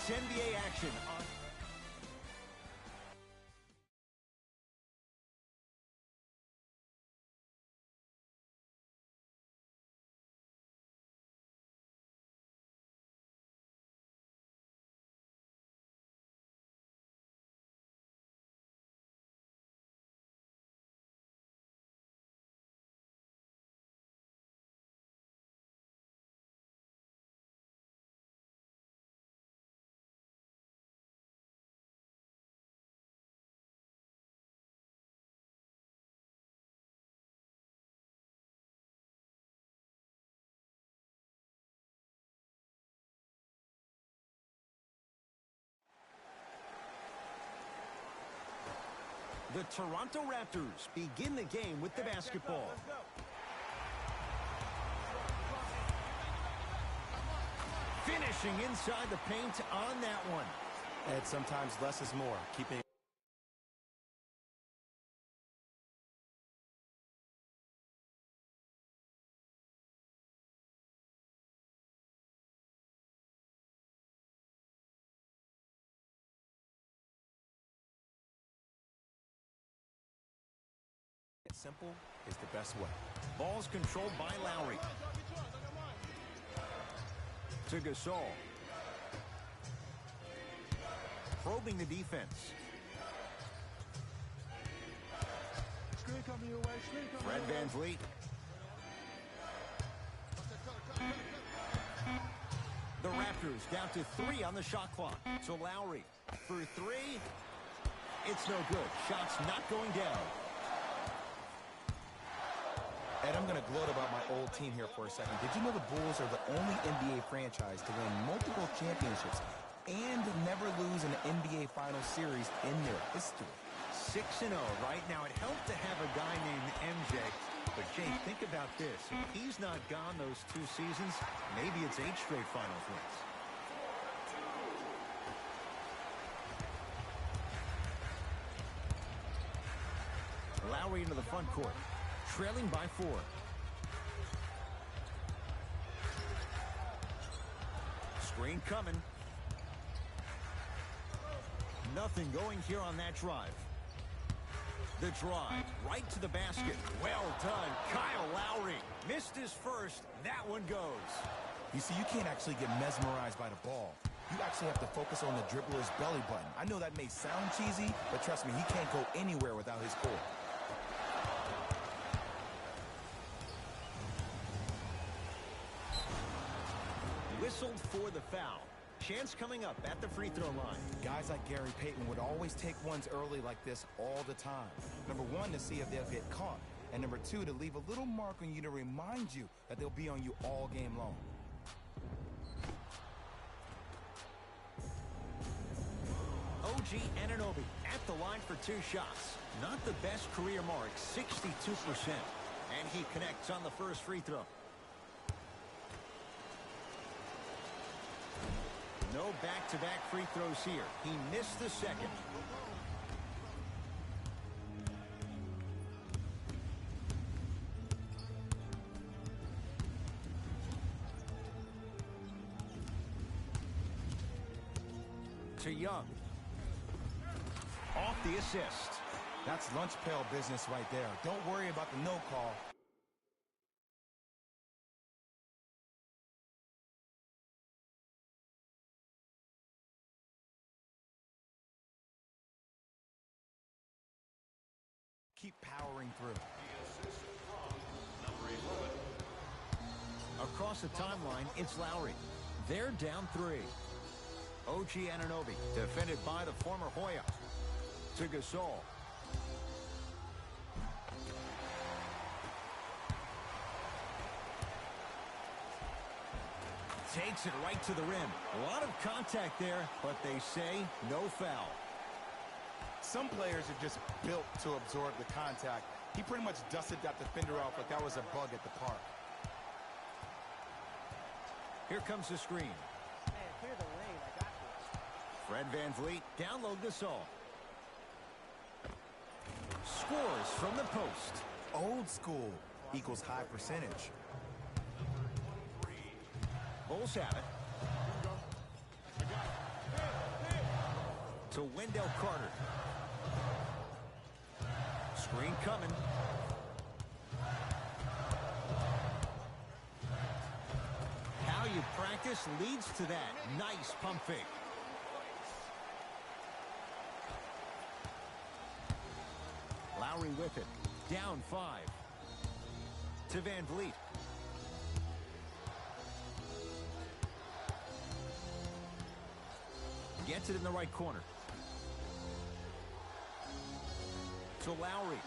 It's NBA action on... The Toronto Raptors begin the game with the basketball. Finishing inside the paint on that one. And sometimes less is more. Keeping it simple is the best way. Ball's controlled by Lowry. To Gasol. Probing the defense. Fred VanVleet. The Raptors down to 3 on the shot clock. So Lowry for 3. It's no good. Shot's not going down. Ed, I'm going to gloat about my old team here for a second. Did you know the Bulls are the only NBA franchise to win multiple championships and never lose an NBA Finals series in their history? 6-0 right now. It helped to have a guy named MJ. But, Jay, think about this. If he's not gone those 2 seasons, maybe it's 8 straight Finals wins. Lowry into the front court. Trailing by 4. Screen coming. Nothing going here on that drive. The drive right to the basket. Well done. Kyle Lowry missed his first. That one goes. You see, you can't actually get mesmerized by the ball. You actually have to focus on the dribbler's belly button. I know that may sound cheesy, but trust me, he can't go anywhere without his core. Whistled for the foul. Chance coming up at the free throw line. Guys like Gary Payton would always take ones early like this all the time. Number 1, to see if they'll get caught. And number 2, to leave a little mark on you to remind you that they'll be on you all game long. OG Anunoby at the line for 2 shots. Not the best career mark, 62%. And he connects on the first free throw. No back-to-back free throws here. He missed the second. To Young. Off the assist. That's lunch pail business right there. Don't worry about the no call. Keep powering through. Across the timeline, it's Lowry. They're down 3. OG Anunoby, defended by the former Hoya. To Gasol. Takes it right to the rim. A lot of contact there, but they say no foul. Some players are just built to absorb the contact. He pretty much dusted that defender off like that was a bug at the park. Here comes the screen. Man, clear the lane. I got this. Fred VanVleet, down low Gasol. Scores from the post. Old school equals high percentage. Bulls have it. To Wendell Carter. Screen coming. How you practice leads to that. Nice pump fake. Lowry with it. Down 5. To Van Vliet. Gets it in the right corner. To Lowry.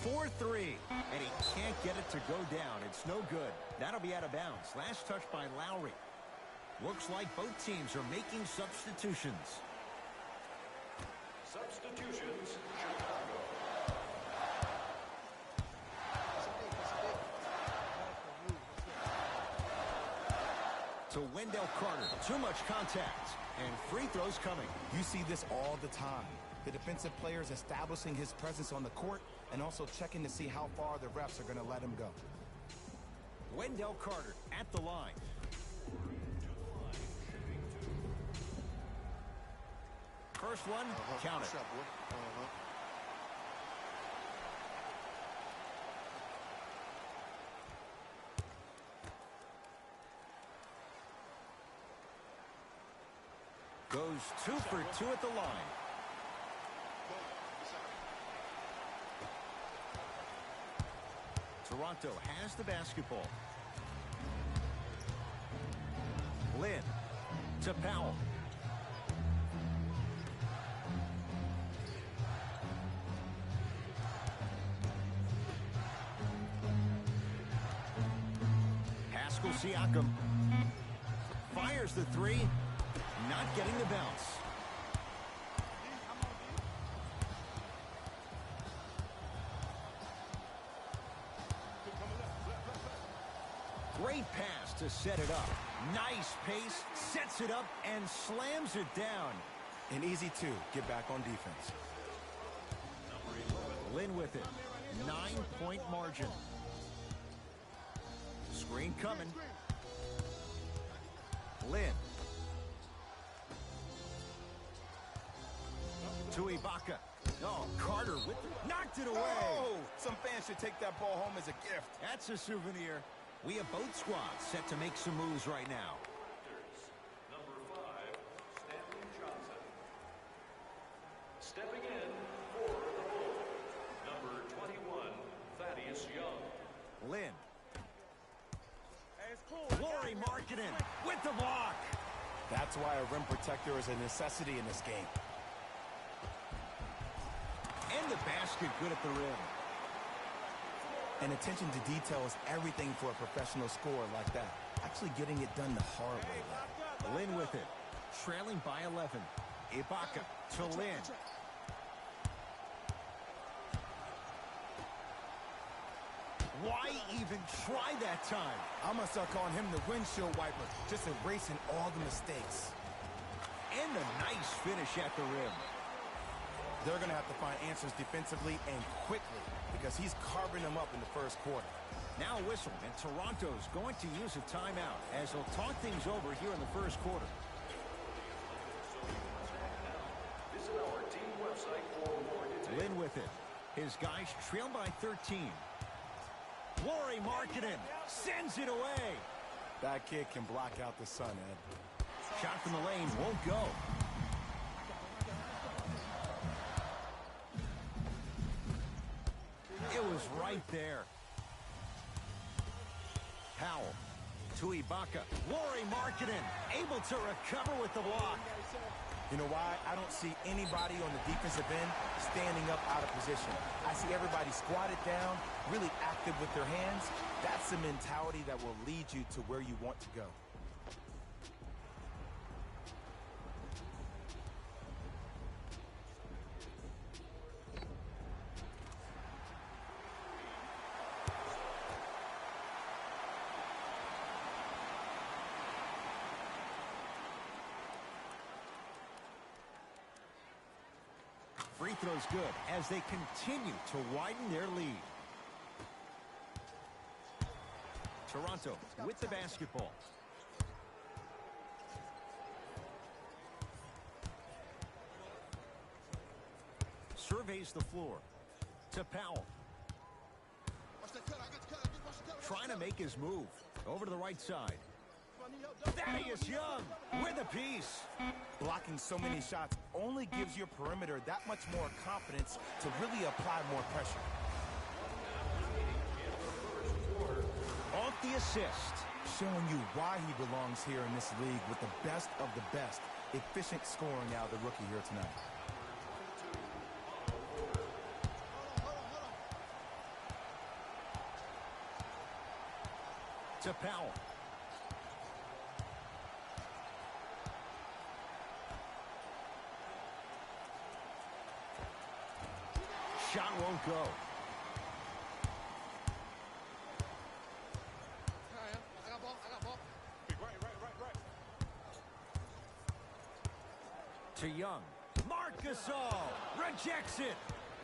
4-3. And he can't get it to go down. It's no good. That'll be out of bounds. Last touch by Lowry. Looks like both teams are making substitutions. Substitutions. To Wendell Carter. Too much contact. And free throws coming. You see this all the time. The defensive players establishing his presence on the court and also checking to see how far the refs are going to let him go. Wendell Carter at the line. First one, count it. Shot, boy. Goes 2 for 2 at the line. Toronto has the basketball. Lynn to Powell. Pascal Siakam fires the three, not getting the bounce. Great pass to set it up. Nice pace, sets it up, and slams it down. And easy to get back on defense. Lynn with it. 9-point margin. Screen coming. Lynn. To Ibaka. Oh, Carter with it. Knocked it away. Oh, some fans should take that ball home as a gift. That's a souvenir. We have both squads set to make some moves right now. Number 5, Stanley Johnson. Stepping in for the Bulls, number 21, Thaddeus Young. Lynn. Hey, it's cool. Laurie Markkinen with the block. That's why a rim protector is a necessity in this game. And the basket good at the rim. And attention to detail is everything for a professional scorer like that. Actually getting it done the hard way. Lynn with it. Trailing by 11. Ibaka to Lynn. Why even try that time? I'm going to start calling him the windshield wiper, just erasing all the mistakes. And a nice finish at the rim. They're going to have to find answers defensively and quickly because he's carving them up in the first quarter. Now a whistle, and Toronto's going to use a timeout as they'll talk things over here in the first quarter. Visit our team website for more details. Lynn with it. His guys trail by 13. Laurie Markkinen sends it away. That kid can block out the sun, Ed. Shot from the lane won't go. It was right there. Powell to Ibaka. Laurie Markkinen able to recover with the block. You know why? I don't see anybody on the defensive end standing up out of position. I see everybody squatted down, really active with their hands. That's the mentality that will lead you to where you want to go. Free throws good as they continue to widen their lead. Toronto with the basketball. space the floor. To Powell. Trying to make his move. Over to the right side. Thaddeus Young with a piece. Blocking so many shots only gives your perimeter that much more confidence to really apply more pressure. Off the assist. Showing you why he belongs here in this league with the best of the best. Efficient scoring out of the rookie here tonight. To Powell. Shot won't go. To Young. Marc Gasol rejects it.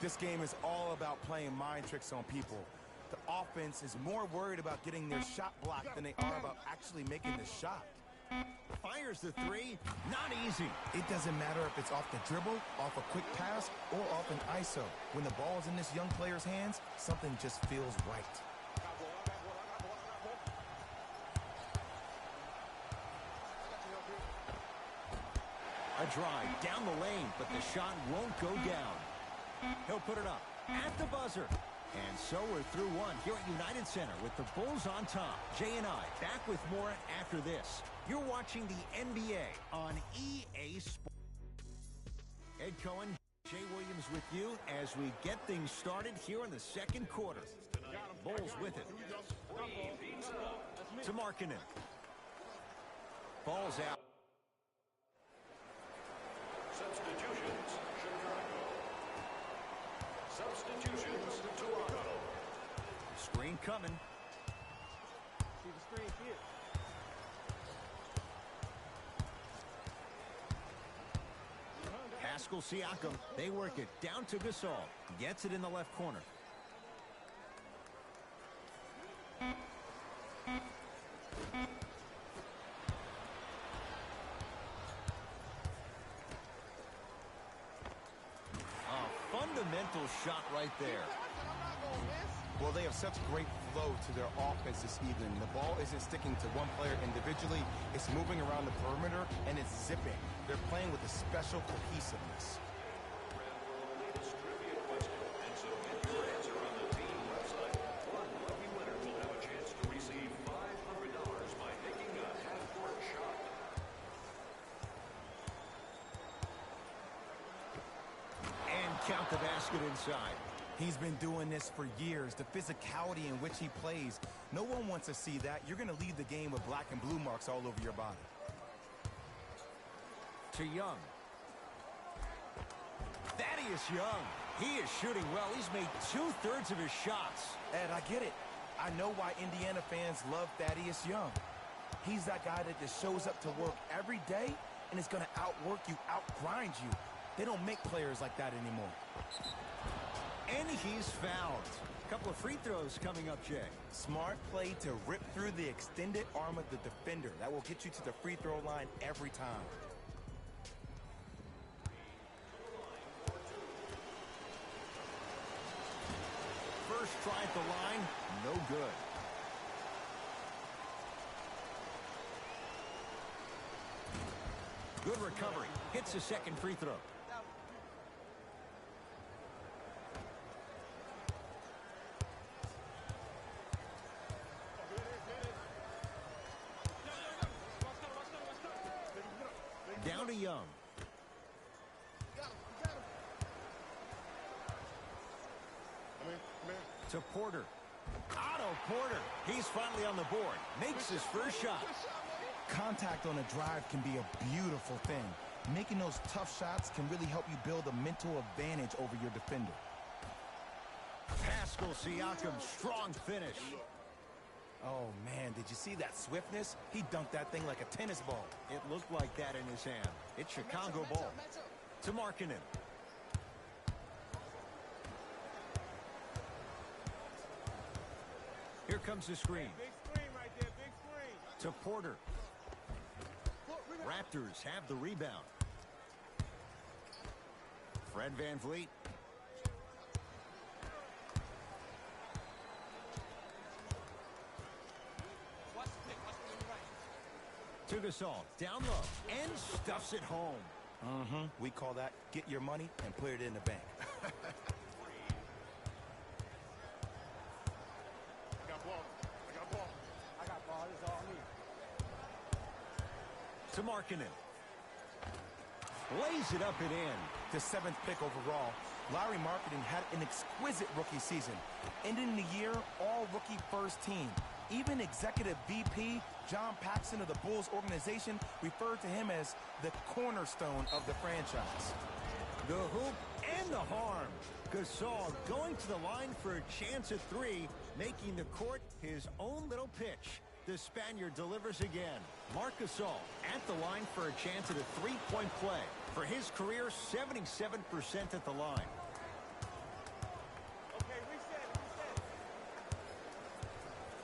This game is all about playing mind tricks on people. The offense is more worried about getting their shot blocked than they are about actually making the shot. Fires the three. Not easy. It doesn't matter if it's off the dribble, off a quick pass, or off an ISO. When the ball's in this young player's hands, something just feels right. A drive down the lane, but the shot won't go down. He'll put it up at the buzzer. And so we're through one here at United Center with the Bulls on top. Jay and I back with more after this. You're watching the NBA on EA Sports. Ed Cohen, Jay Williams with you as we get things started here in the second quarter. Bulls with it. To Markkanen. Ball's out. Substitutions, Chicago. Substitutions, Toronto. Screen coming. See the screen here. Pascal Siakam. They work it down to Gasol. Gets it in the left corner. A fundamental shot right there. Well, they have such great flow to their offense this evening. The ball isn't sticking to one player individually. It's moving around the perimeter, and it's zipping. They're playing with a special cohesiveness. Latest trivia question, and submit your answer on the team website. One lucky winner will have a chance to receive $500 by making a half-court shot. And count the basket inside. He's been doing this for years. The physicality in which he plays, no one wants to see that. You're going to leave the game with black and blue marks all over your body. To Young. Thaddeus Young. He is shooting well. He's made 2/3 of his shots. Ed, I get it. I know why Indiana fans love Thaddeus Young. He's that guy that just shows up to work every day and is going to outwork you, outgrind you. They don't make players like that anymore. And he's fouled. A couple of free throws coming up, Jay. Smart play to rip through the extended arm of the defender. That will get you to the free throw line every time. First try at the line, no good. Good recovery. Hits a second free throw. Down to Young. To Porter. Otto Porter. He's finally on the board. Makes his first shot. Contact on a drive can be a beautiful thing. Making those tough shots can really help you build a mental advantage over your defender. Pascal Siakam, strong finish. Oh, man, did you see that swiftness? He dunked that thing like a tennis ball. It looked like that in his hand. It's Chicago ball. To Markkanen. Here comes the screen. Big screen right there, big screen. To Porter. Raptors have the rebound. Fred VanVleet. To Gasol, down low, and stuffs it home. We call that get your money and put it in the bank. I got ball. I got ball. I got ball. This is all me. To Markkanen. Lays it up and in. The 7th pick overall, Larry Markkanen had an exquisite rookie season. Ending the year, all-rookie first team. Even Executive VP John Paxson of the Bulls organization referred to him as the cornerstone of the franchise. The hoop and the harm. Gasol going to the line for a chance at 3, making the court his own little pitch. The Spaniard delivers again. Marc Gasol at the line for a chance at a 3-point play. For his career, 77% at the line. Okay, reset.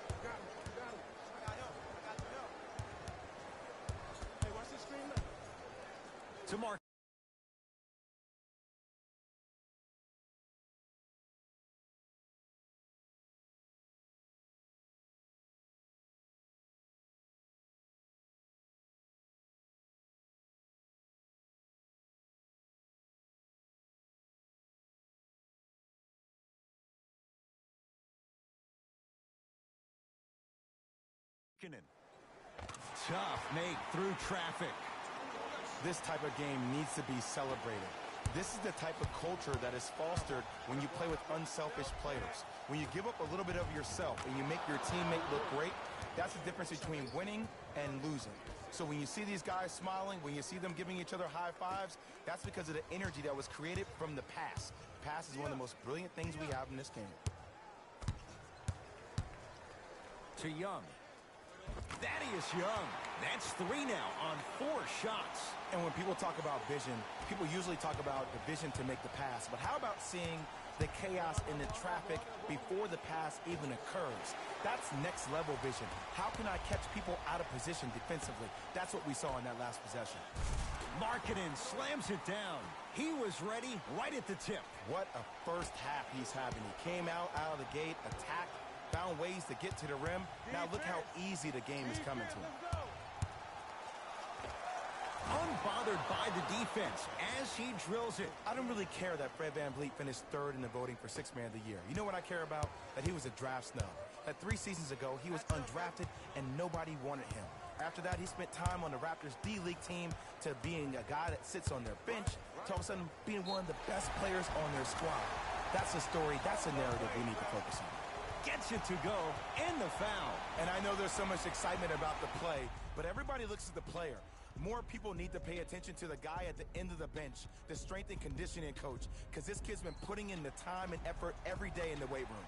You got him. I got help. I got the help. Hey, watch this screen left. To Mark. Tough make through traffic. This type of game needs to be celebrated. This is the type of culture that is fostered when you play with unselfish players. When you give up a little bit of yourself and you make your teammate look great, that's the difference between winning and losing. So when you see these guys smiling, when you see them giving each other high fives, that's because of the energy that was created from the pass. Pass is one of the most brilliant things we have in this game. To Young. Thaddeus Young. That's 3 now on 4 shots. And when people talk about vision, people usually talk about the vision to make the pass. But how about seeing the chaos in the traffic before the pass even occurs? That's next level vision. How can I catch people out of position defensively? That's what we saw in that last possession. Markkanen slams it down. He was ready right at the tip. What a first half he's having. He came out of the gate, attacked, found ways to get to the rim. Now look how easy the game is coming to him. Unbothered by the defense as he drills it. I don't really care that Fred VanVleet finished 3rd in the voting for 6th man of the year. You know what I care about? That he was a draft snub. That 3 seasons ago, he was undrafted and nobody wanted him. After that, he spent time on the Raptors D-League team to being a guy that sits on their bench to all of a sudden being one of the best players on their squad. That's a story, that's a narrative we need to focus on. Gets it to go, and the foul. And I know there's so much excitement about the play, but everybody looks at the player. More people need to pay attention to the guy at the end of the bench, the strength and conditioning coach, because this kid's been putting in the time and effort every day in the weight room.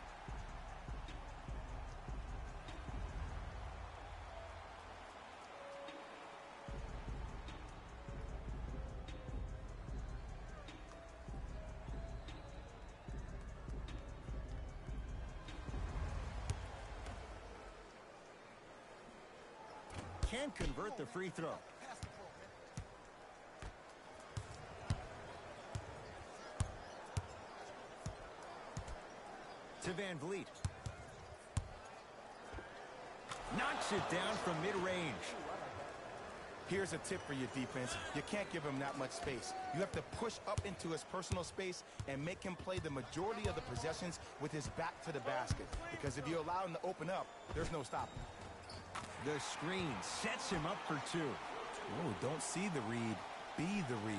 Can't convert the free throw. To VanVleet. Knocks it down from mid-range. Here's a tip for your defense. You can't give him that much space. You have to push up into his personal space and make him play the majority of the possessions with his back to the basket. Because if you allow him to open up, there's no stopping. The screen sets him up for 2. Oh, don't see the read, be the read.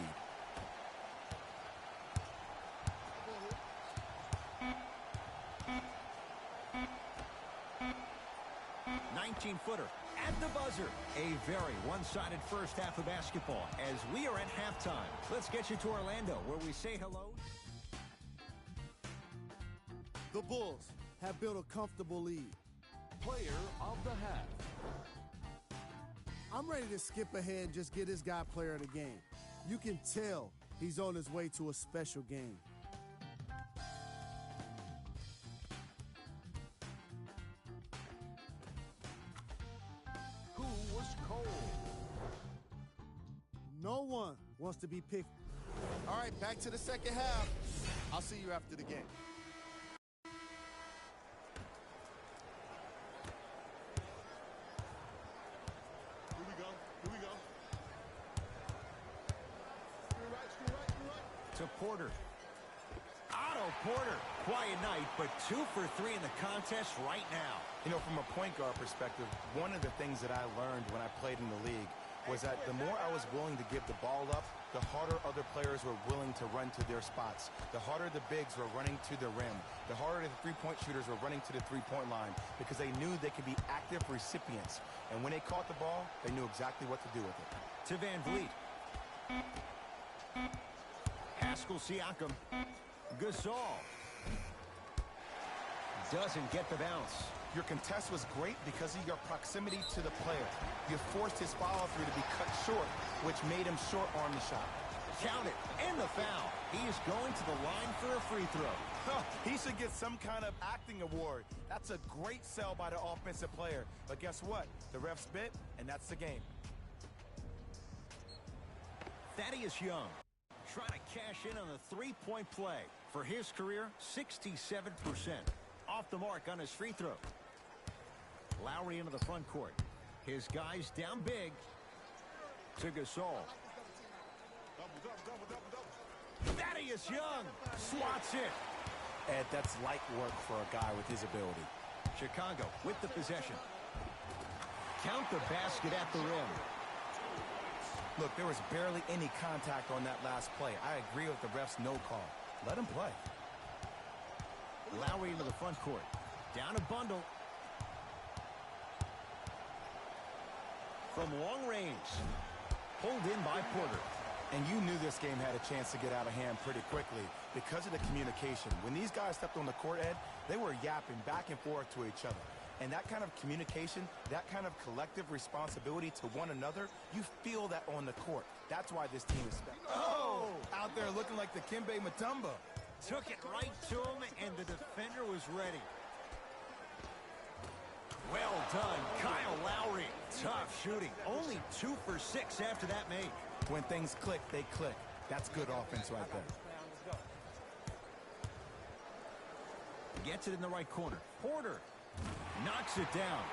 19-footer at the buzzer. A very one-sided first half of basketball as we are at halftime. Let's get you to Orlando where we say hello. The Bulls have built a comfortable lead. Player of the half. I'm ready to skip ahead and just get this guy player of the game. You can tell he's on his way to a special game. Who was cold? No one wants to be picked. All right, back to the second half. I'll see you after the game. Here we go. Porter. Otto Porter. Quiet night, but 2 for 3 in the contest right now. You know, from a point guard perspective, one of the things that I learned when I played in the league was that the more I was willing to give the ball up, the harder other players were willing to run to their spots. The harder the bigs were running to the rim. The harder the three-point shooters were running to the three-point line because they knew they could be active recipients. And when they caught the ball, they knew exactly what to do with it. To Van Vliet. Pascal Siakam. Gasol. Doesn't get the bounce. Your contest was great because of your proximity to the player. You forced his follow-through to be cut short, which made him short-arm the shot. Count it, and the foul. He is going to the line for a free throw. He should get some kind of acting award. That's a great sell by the offensive player. But guess what? The ref spit, and that's the game. Thaddeus Young trying to cash in on the three-point play. For his career, 67%. Off the mark on his free throw. Lowry into the front court. His guys down big. To Gasol. Thaddeus Young swats it. Ed, that's light work for a guy with his ability. Chicago with the possession. Count the basket at the rim. Look, there was barely any contact on that last play. I agree with the ref's no call. Let him play. Lowry into the front court. Down a bundle. From long range. Pulled in by Porter. And you knew this game had a chance to get out of hand pretty quickly because of the communication. When these guys stepped on the court, Ed, they were yapping back and forth to each other. And that kind of communication, that kind of collective responsibility to one another, you feel that on the court. That's why this team is special. Oh! Out there looking like the Kimbe Mutombo. Took it right to him, and the defender was ready. Well done, Kyle Lowry. Tough shooting. Only 2 for 6 after that make. When things click, they click. That's good offense right there. Gets it in the right corner. Porter knocks it down.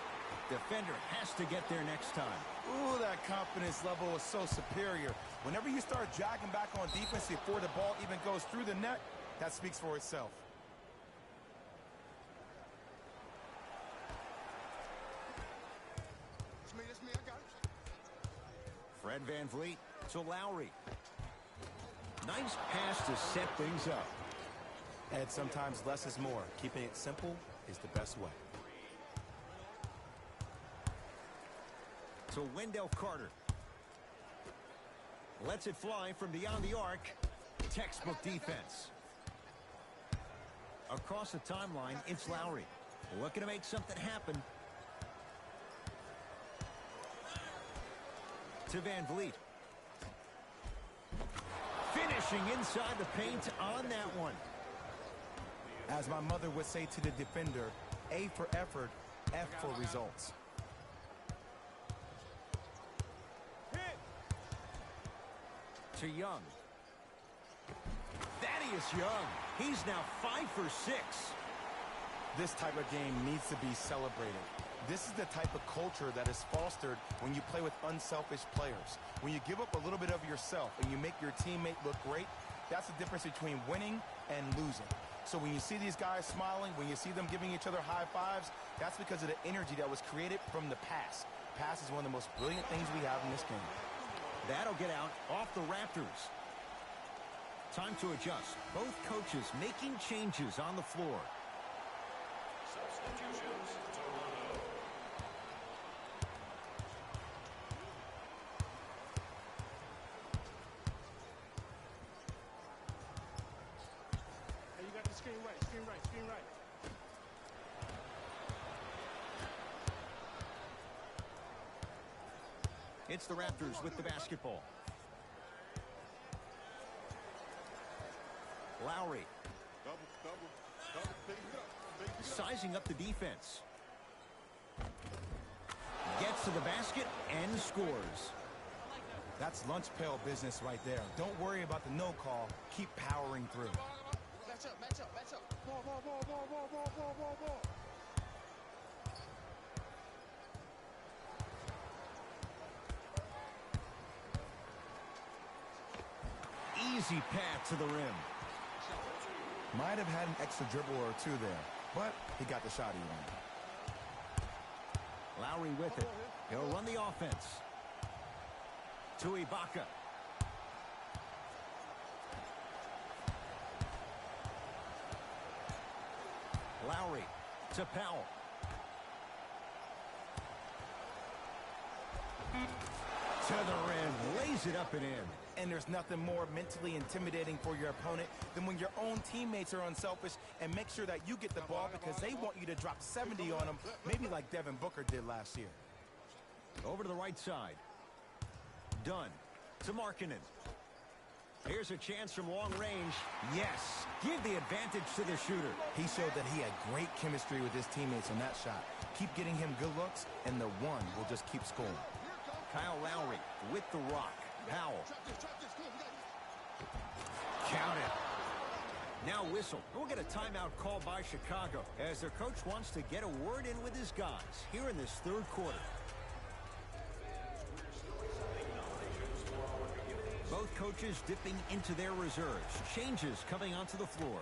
Defender has to get there next time. Ooh, that confidence level is so superior. Whenever you start dragging back on defense before the ball even goes through the net, that speaks for itself. It's me, I got it. Fred Van Vliet to Lowry. Nice pass to set things up. Ed, sometimes less is more. Keeping it simple is the best way. To Wendell Carter. Lets it fly from beyond the arc. Textbook defense. Across the timeline, it's Lowry. Looking to make something happen. To Van Vliet. Finishing inside the paint on that one. As my mother would say to the defender, A for effort, F for results. To Young. Thaddeus Young. He's now 5 for 6. This type of game needs to be celebrated. This is the type of culture that is fostered when you play with unselfish players. When you give up a little bit of yourself and you make your teammate look great, that's the difference between winning and losing. So when you see these guys smiling, when you see them giving each other high fives, that's because of the energy that was created from the pass. Pass is one of the most brilliant things we have in this game. That'll get out off the Raptors. Time to adjust. Both coaches making changes on the floor. Substitutions, Toronto. Hey, you got the screen right, screen right, screen right. It's the Raptors with the basketball. Lowry. Sizing up the defense. Gets to the basket and scores. That's lunch pail business right there. Don't worry about the no call. Keep powering through. Match up, match up, match up. Ball, ball, ball, ball, ball, ball, ball, ball, ball. easy path to the rim. Might have had an extra dribble or two there, but he got the shot he wanted. Lowry with it. He'll run the offense. To Ibaka. Lowry to Powell. To the rim. Lays it up and in. And there's nothing more mentally intimidating for your opponent than when your own teammates are unselfish and make sure that you get the ball because they want you to drop 70 on them, maybe like Devin Booker did last year. Over to the right side. Dunn to Markkanen. Here's a chance from long range. Yes. Give the advantage to the shooter. He showed that he had great chemistry with his teammates on that shot. Keep getting him good looks, and the one will just keep scoring. Kyle Lowry with the rock. Powell. Count it. Now whistle. We'll get a timeout called by Chicago as their coach wants to get a word in with his guys here in this third quarter. Both coaches dipping into their reserves. Changes coming onto the floor.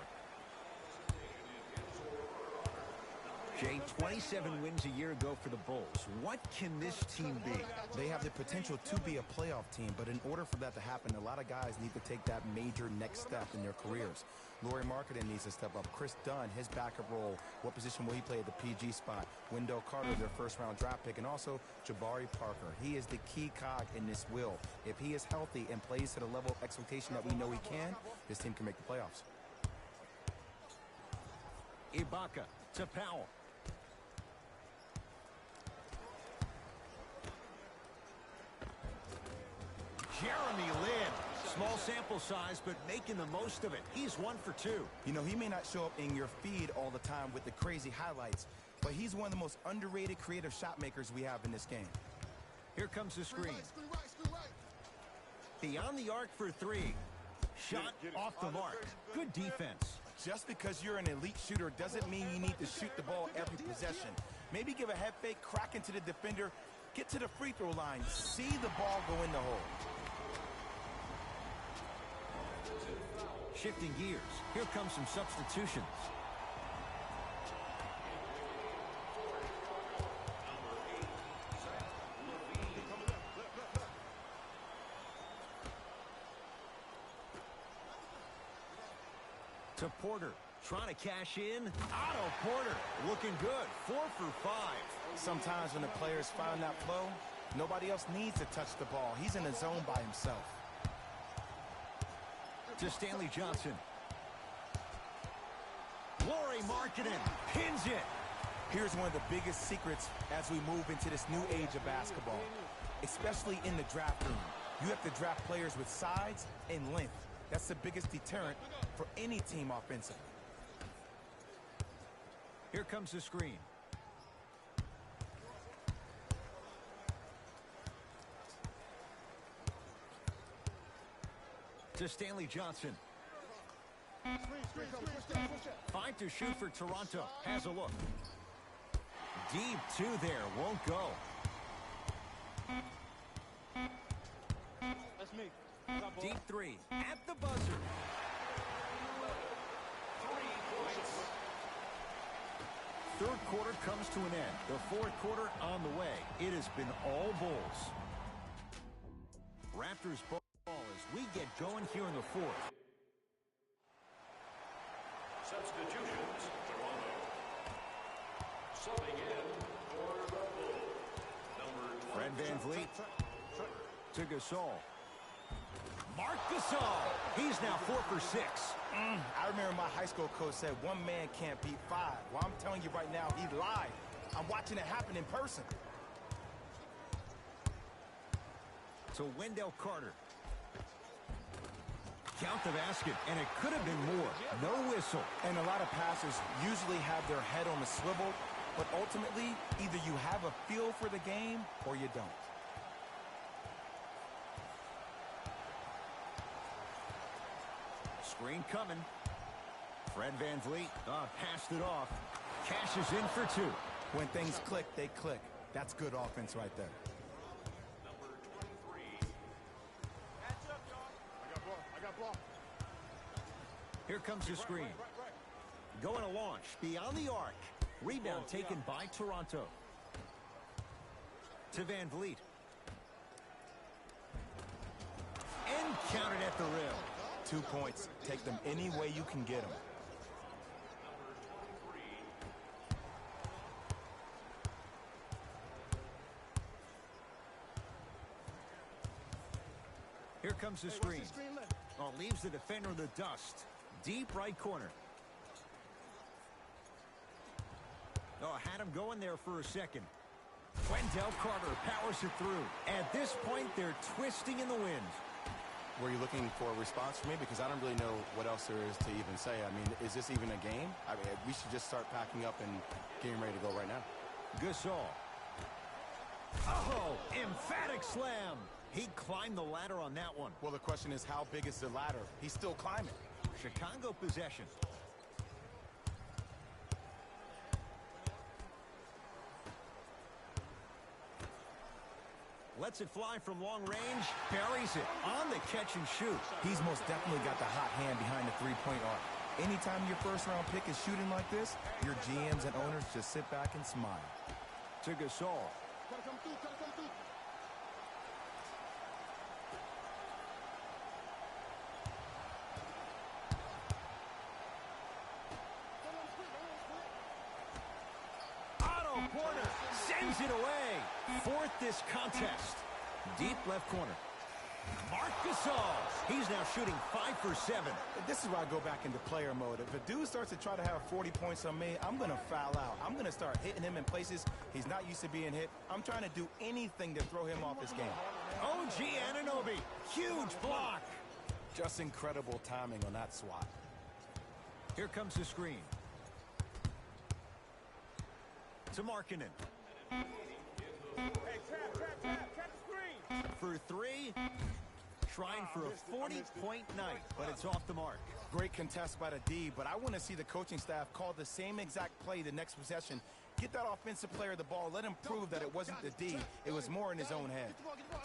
Jay, 27 wins a year ago for the Bulls. What can this team be? They have the potential to be a playoff team, but in order for that to happen, a lot of guys need to take that major next step in their careers. Lauri Markkanen needs to step up. Chris Dunn, his backup role. What position will he play at the PG spot? Wendell Carter, their first-round draft pick, and also Jabari Parker. He is the key cog in this wheel. If he is healthy and plays to the level of expectation that we know he can, this team can make the playoffs. Ibaka to Powell. Jeremy Lin. Small sample size, but making the most of it. He's 1 for 2. You know, he may not show up in your feed all the time with the crazy highlights, but he's one of the most underrated creative shot makers we have in this game. Here comes the screen. Beyond the arc for 3. Shot off the mark. Good defense. Just because you're an elite shooter doesn't mean you need to shoot the ball every possession. Maybe give a head fake, crack into the defender, get to the free throw line, see the ball go in the hole. Shifting gears. Here comes some substitutions. To Porter. Trying to cash in. Otto Porter. Looking good. 4 for 5. Sometimes when the players find that flow, nobody else needs to touch the ball. He's in the zone by himself. To Stanley Johnson. Lauri Markkanen pins it. Here's one of the biggest secrets as we move into this new age of basketball, especially in the draft room. You have to draft players with size and length. That's the biggest deterrent for any team offensively. Here comes the screen. To Stanley Johnson. 5 to shoot for Toronto. Has a look. Deep 2 there. Won't go. That's me. Deep 3 at the buzzer. 3 points. Third quarter comes to an end. The fourth quarter on the way. It has been all Bulls. Raptors ball as we get going here in the fourth. Substitutions, Toronto. Subbing in for the Bulls. Number Fred 12. VanVleet to Gasol. Marc Gasol. He's now 4 for 6. I remember my high school coach said one man can't beat 5. Well, I'm telling you right now, he lied. I'm watching it happen in person. To Wendell Carter. Count the basket, and it could have been more. No whistle. And a lot of passers usually have their head on the swivel, but ultimately, either you have a feel for the game or you don't. Screen coming. Fred VanVleet passed it off. Cashes in for 2. When things click, they click. That's good offense right there. Number 23. Match up, dog. I got ball. Here comes the screen. Going to launch beyond the arc. Rebound taken by Toronto. To Van Vliet. And counted at the rim. 2 points. Take them any way you can get them. Here comes the screen. Oh, leaves the defender in the dust. Deep right corner. Oh, had him going there for a second. Wendell Carter powers it through. At this point, they're twisting in the wind. Were you looking for a response from me? Because I don't really know what else there is to even say. I mean, is this even a game? I mean, we should just start packing up and getting ready to go right now. Gasol. Oh, emphatic slam. He climbed the ladder on that one. Well, the question is, how big is the ladder? He's still climbing. Chicago possession. Lets it fly from long range. Buries it on the catch and shoot. He's most definitely got the hot hand behind the three-point arc. Anytime your first-round pick is shooting like this, your GMs and owners just sit back and smile. To Gasol. Otto Porter sends it away. Fourth this contest. Deep left corner. Marc Gasol. He's now shooting 5 for 7. This is where I go back into player mode. If a dude starts to try to have 40 points on me, I'm going to foul out. I'm going to start hitting him in places he's not used to being hit. I'm trying to do anything to throw him off his game. OG Anunoby. Huge block. Just incredible timing on that swat. Here comes the screen. To Markkanen. Hey, trap the screen. For 3. Trying for a 40-point night, but it's off the mark. Great contest by the D, but I want to see the coaching staff call the same exact play the next possession. Get that offensive player the ball. Let him prove that it wasn't the D. It was more in his own head.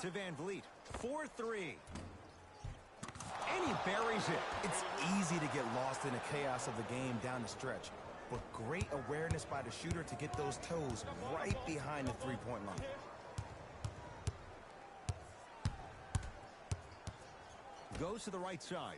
To Van Vliet. 4-3. And he buries it. It's easy to get lost in the chaos of the game down the stretch, but great awareness by the shooter to get those toes right behind the three-point line. Goes to the right side.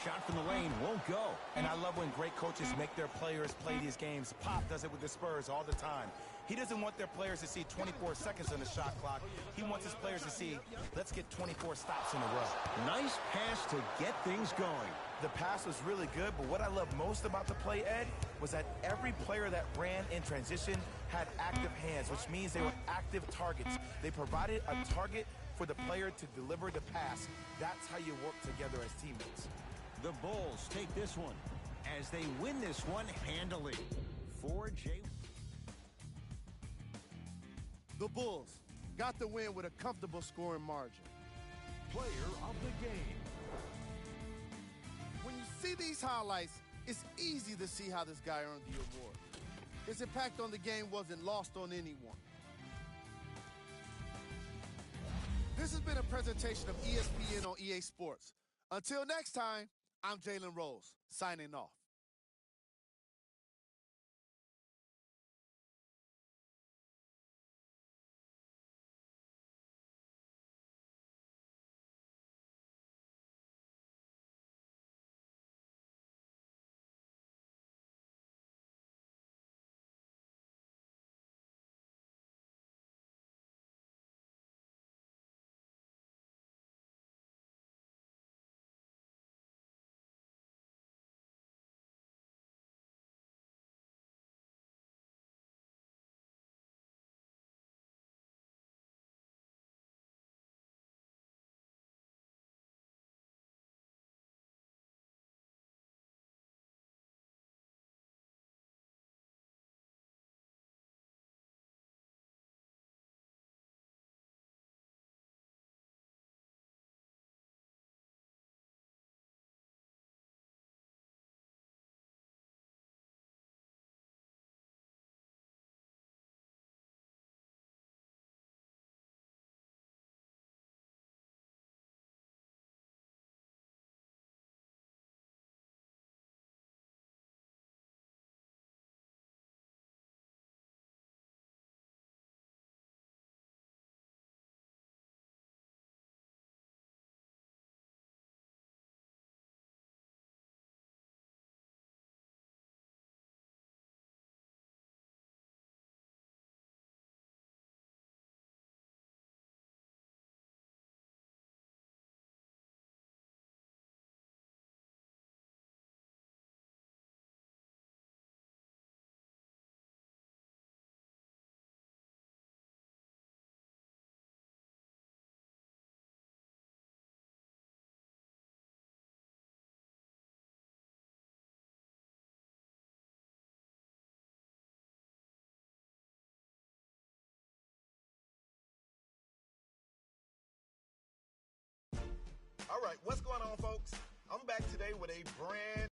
Shot from the lane won't go. And I love when great coaches make their players play these games. Pop does it with the Spurs all the time. He doesn't want their players to see 24 seconds on the shot clock. He wants his players to see, let's get 24 stops in a row. Nice pass to get things going. The pass was really good, but what I love most about the play, Ed, was that every player that ran in transition had active hands, which means they were active targets. They provided a target for the player to deliver the pass. That's how you work together as teammates. The Bulls take this one as they win this one handily. For Jay. The Bulls got the win with a comfortable scoring margin. Player of the game. When you see these highlights, it's easy to see how this guy earned the award. His impact on the game wasn't lost on anyone. This has been a presentation of ESPN on EA Sports. Until next time, I'm Jalen Rose, signing off. All right, what's going on, folks? I'm back today with a brand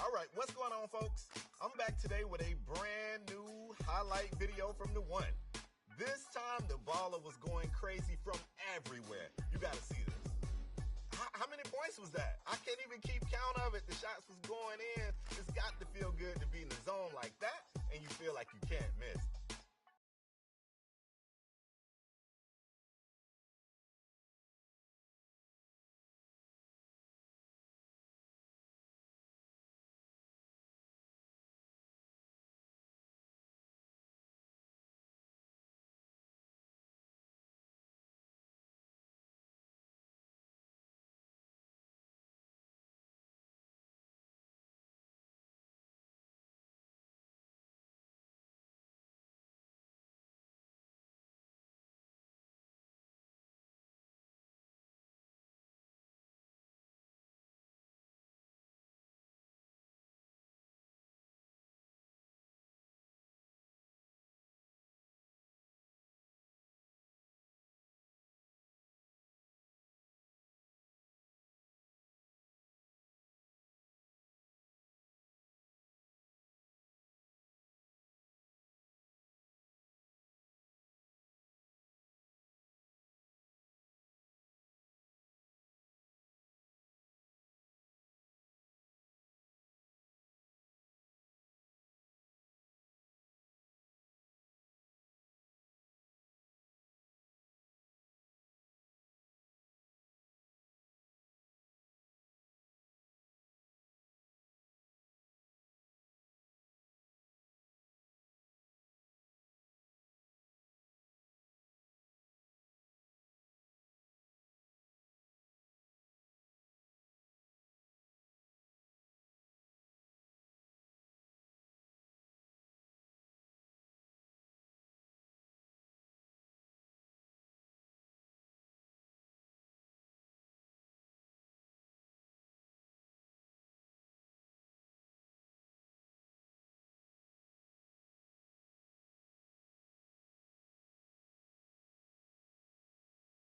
All right, what's going on, folks? I'm back today with a brand new highlight video from the one. This time, the baller was going crazy from everywhere. You got to see this. How many points was that? I can't even keep count of it. The shots was going in. It's got to feel good to be in the zone like that.